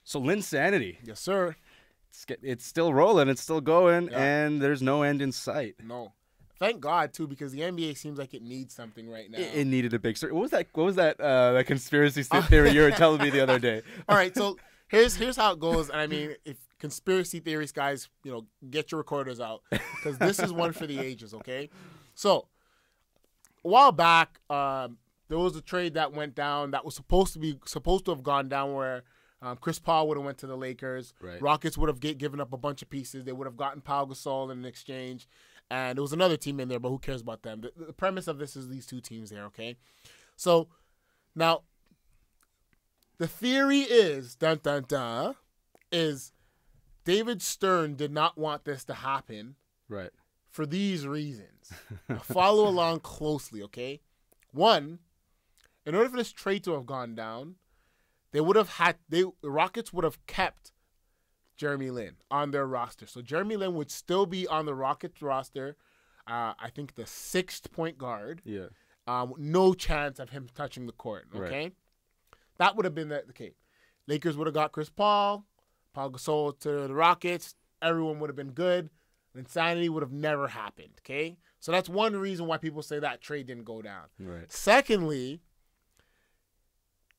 So Linsanity, Yes, sir. it's still rolling, it's still going, Yeah. and there's no end in sight. No. Thank God, too, because the NBA seems like it needs something right now. It needed a big. What was that? What was that? That conspiracy theory you were telling me the other day? All right, so here's how it goes. And I mean, if conspiracy theories, guys, get your recorders out because this is one for the ages. Okay, so a while back, there was a trade that went down that was supposed to have gone down where Chris Paul would have went to the Lakers. Right. Rockets would have given up a bunch of pieces. They would have gotten Pau Gasol in exchange. And there was another team in there, but who cares about them? The premise of this is these two teams there, okay? So, now, the theory is, is David Stern did not want this to happen. Right. For these reasons. Now, follow along closely, okay? One, in order for this trade to have gone down, the Rockets would have kept Jeremy Lin on their roster. So Jeremy Lin would still be on the Rockets roster. I think the 6th point guard. Yeah. No chance of him touching the court. Okay. Right. That would have been the case. Lakers would have got Chris Paul Gasol to the Rockets. Everyone would have been good. Linsanity would have never happened. Okay. So that's one reason why people say that trade didn't go down. Right. Secondly,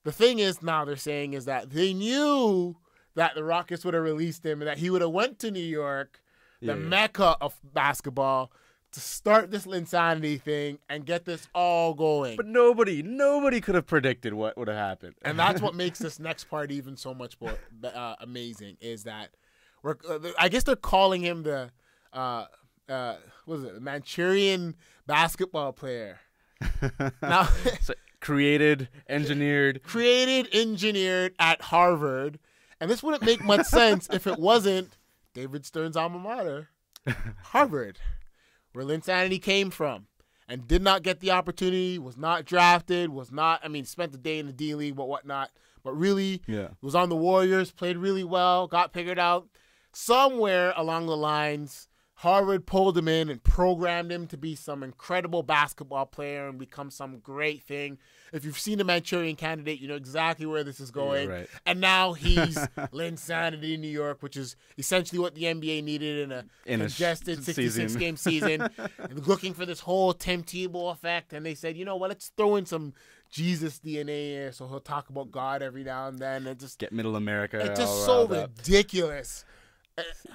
the thing is now they're saying is that they knew that the Rockets would have released him and that he would have went to New York, the mecca of basketball, to start this Linsanity thing and get this all going. But nobody could have predicted what would have happened. And that's what makes this next part even so much more amazing is that I guess they're calling him the what is it, Manchurian basketball player. Now, so, created, engineered at Harvard. And this wouldn't make much sense if it wasn't David Stern's alma mater, Harvard, where Linsanity came from and did not get the opportunity, was not drafted, spent the day in the D-League, but whatnot. But really, was on the Warriors, played really well, got figured out. Somewhere along the lines, Harvard pulled him in and programmed him to be some incredible basketball player and become some great thing. If you've seen the Manchurian Candidate, you know exactly where this is going. Right. And now he's Linsanity in New York, which is essentially what the NBA needed in a congested 66-game season. And looking for this whole Tim Tebow effect. And they said, you know what, let's throw in some Jesus DNA here so he'll talk about God every now and then. And just get Middle America. It's just so ridiculous.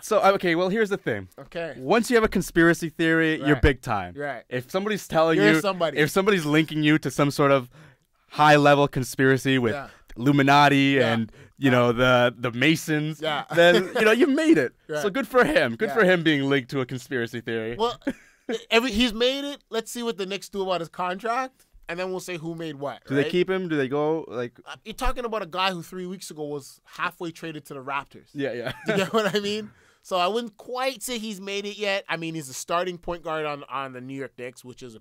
So, okay, well, here's the thing. Okay. Once you have a conspiracy theory, you're big time. Right. If somebody's telling you, if somebody's linking you to some sort of high-level conspiracy with Illuminati and, the Masons, then, you made it. Right. So good for him. Good for him being linked to a conspiracy theory. Well, he's made it. Let's see what the Knicks do about his contract. And then we'll say who made what. Do they keep him? Do they go like? You're talking about a guy who 3 weeks ago was halfway traded to the Raptors. Yeah. Do you get what I mean? So I wouldn't quite say he's made it yet. I mean, he's a starting point guard on the New York Knicks, which is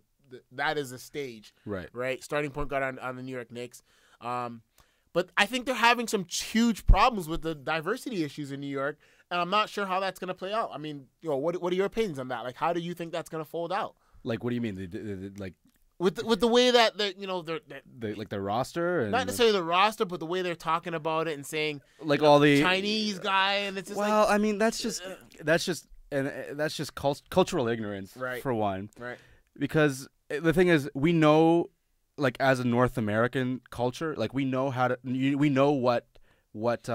that is a stage. Right. Starting point guard on the New York Knicks. But I think they're having some huge problems with the diversity issues in New York, and I'm not sure how that's going to play out. I mean, what are your opinions on that? Like, how do you think that's going to fold out? Like, what do you mean? They like. With the way that they're like the roster, and not necessarily the roster, but the way they're talking about it and saying like all the Chinese guy, and it's just I mean that's just cultural ignorance, for one, right? Because the thing is, we know, like as a North American culture, like we know what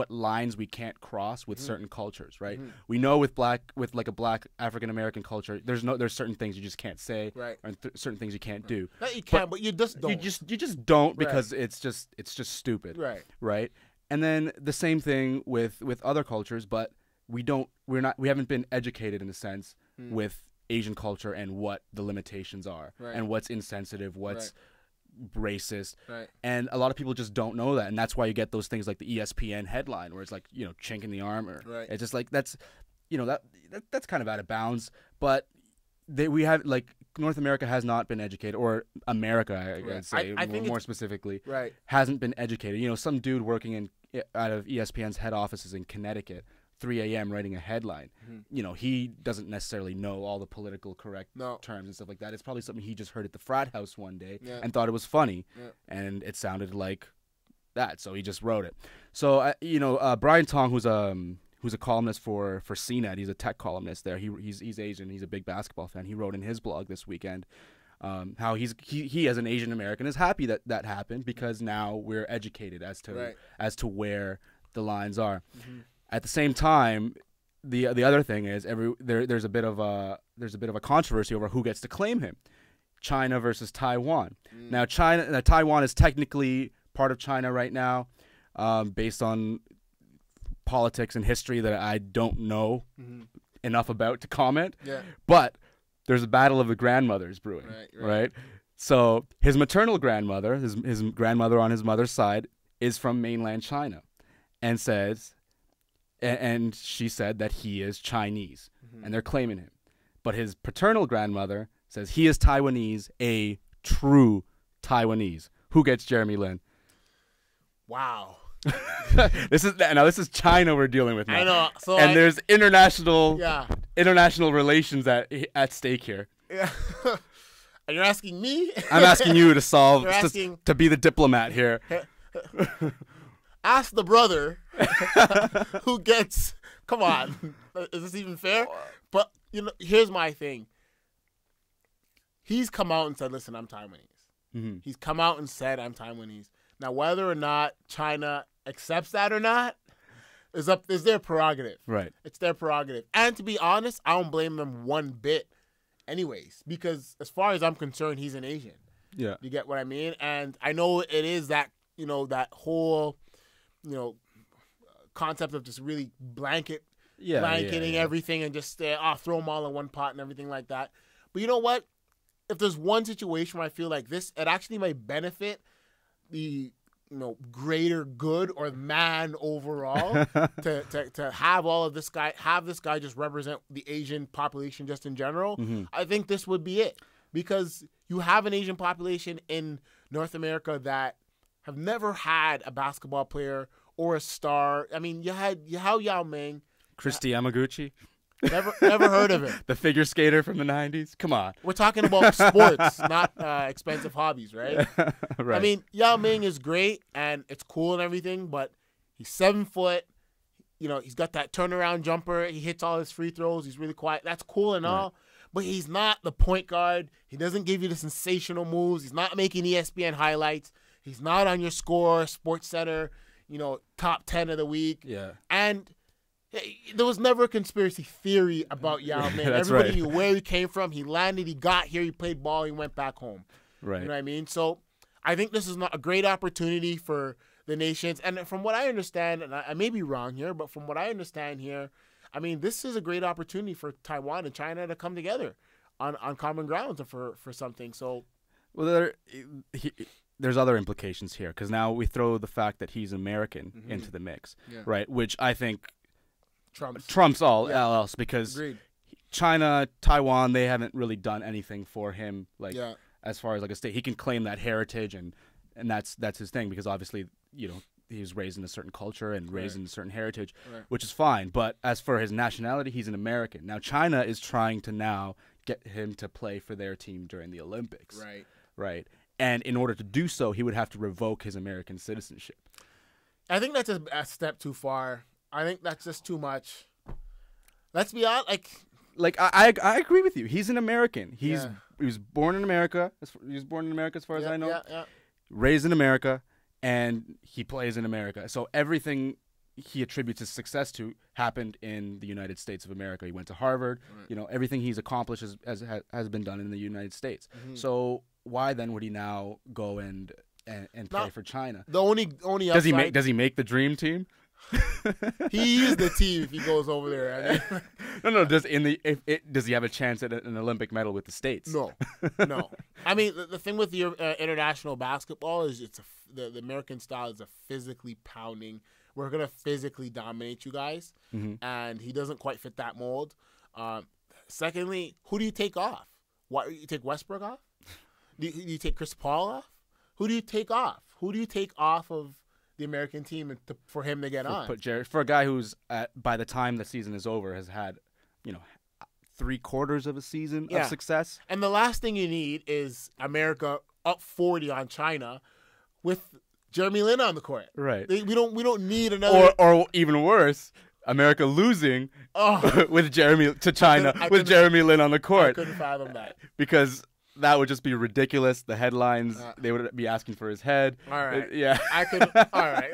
lines we can't cross with certain cultures, right? We know with a black African American culture, there's certain things you just can't say, right? And certain things you can't do. That you can, but you just don't. You just don't because it's just stupid, right? And then the same thing with other cultures, but we haven't been educated in a sense with Asian culture and what the limitations are and what's insensitive, what's racist, and a lot of people just don't know that, and that's why you get those things like the ESPN headline where it's like chink in the arm, or it's just like that's kind of out of bounds. But we have like North America has not been educated, or America, I'd say I think more specifically, hasn't been educated. Some dude working out of ESPN's head offices in Connecticut, 3 a.m. writing a headline. He doesn't necessarily know all the political correct terms and stuff like that. It's probably something he just heard at the frat house one day and thought it was funny, and it sounded like that, so he just wrote it. So Brian Tong, who's a columnist for CNET, he's a tech columnist there. He's Asian. He's a big basketball fan. He wrote in his blog this weekend how he as an Asian American is happy that happened, because now we're educated as to where the lines are. Mm-hmm. At the same time, the other thing is there's a bit of a controversy over who gets to claim him. China versus Taiwan. Now Taiwan is technically part of China right now, based on politics and history that I don't know enough about to comment. Yeah. But there's a battle of the grandmothers brewing, right? So his maternal grandmother, his grandmother on his mother's side, is from mainland China, and she said that he is Chinese, and they're claiming him. But his paternal grandmother says he is Taiwanese, a true Taiwanese. Who gets Jeremy Lin? Wow. This is China we're dealing with now. I know. So there's international relations at stake here. Yeah. And you're asking me? I'm asking you to be the diplomat here. Ask the brother who gets. Come on, is this even fair? But here's my thing. He's come out and said, "Listen, I'm Taiwanese." Mm-hmm. He's come out and said, "I'm Taiwanese." Now, whether or not China accepts that or not is their prerogative. Right. It's their prerogative. And to be honest, I don't blame them one bit anyways, because as far as I'm concerned, he's an Asian. Yeah. You get what I mean? And I know it is that, that whole, concept of just really blanketing everything and just throw them all in one pot and everything like that. But you know what? If there's one situation where I feel like this, it actually might benefit the greater good or man overall to have this guy just represent the Asian population just in general. Mm-hmm. I think this would be it, because you have an Asian population in North America that have never had a basketball player or a star. I mean, you had Yao Ming, Christy Yamaguchi. Never heard of him. The figure skater from the 90s? Come on. We're talking about sports, not expensive hobbies, right? Right. I mean, Yao Ming is great, and it's cool and everything, but he's 7 foot. He's got that turnaround jumper. He hits all his free throws. He's really quiet. That's cool and all, but he's not the point guard. He doesn't give you the sensational moves. He's not making ESPN highlights. He's not on your score, Sports Center, top 10 of the week. Yeah. And there was never a conspiracy theory about Yao Ming. Everybody knew where he came from. He landed. He got here. He played ball. He went back home. Right. You know what I mean? So I think this is not a great opportunity for the nations. And from what I understand, and I may be wrong here, but from what I understand here, I mean, this is a great opportunity for Taiwan and China to come together on common ground for something. So, well, there's other implications here, because now we throw the fact that he's American into the mix, right? Which I think trumps all else, because Agreed. China, Taiwan, they haven't really done anything for him, as far as like a state. He can claim that heritage, and that's his thing, because obviously he was raised in a certain culture and raised in a certain heritage, which is fine. But as for his nationality, he's an American. Now China is trying to now get him to play for their team during the Olympics. Right. And in order to do so, he would have to revoke his American citizenship. I think that's a step too far. I think that's just too much. Let's be honest. I agree with you. He's an American. He was born in America. He was born in America, as far as I know. Yeah. Raised in America, and he plays in America. So everything he attributes his success to happened in the United States of America. He went to Harvard. Right. Everything he's accomplished has been done in the United States. Mm-hmm. So why then would he now go and play for China? The only upside, does he make the dream team? He is the team if he goes over there. I mean. No. Does he have a chance at an Olympic medal with the States? No. I mean, the thing with the international basketball is the American style is a physically pounding. We're gonna physically dominate you guys, and he doesn't quite fit that mold. Secondly, who do you take off? You take Westbrook off? Do you take Chris Paul off? Who do you take off? Who do you take off of the American team for him to get on? For a guy who's by the time the season is over has had, 3/4 of a season of success. And the last thing you need is America up 40 on China with Jeremy Lin on the court. Right. We don't need another. Or even worse, America losing with Jeremy Lin on the court. I couldn't fathom that. Because that would just be ridiculous. The headlines, they would be asking for his head. All right. Yeah. All right.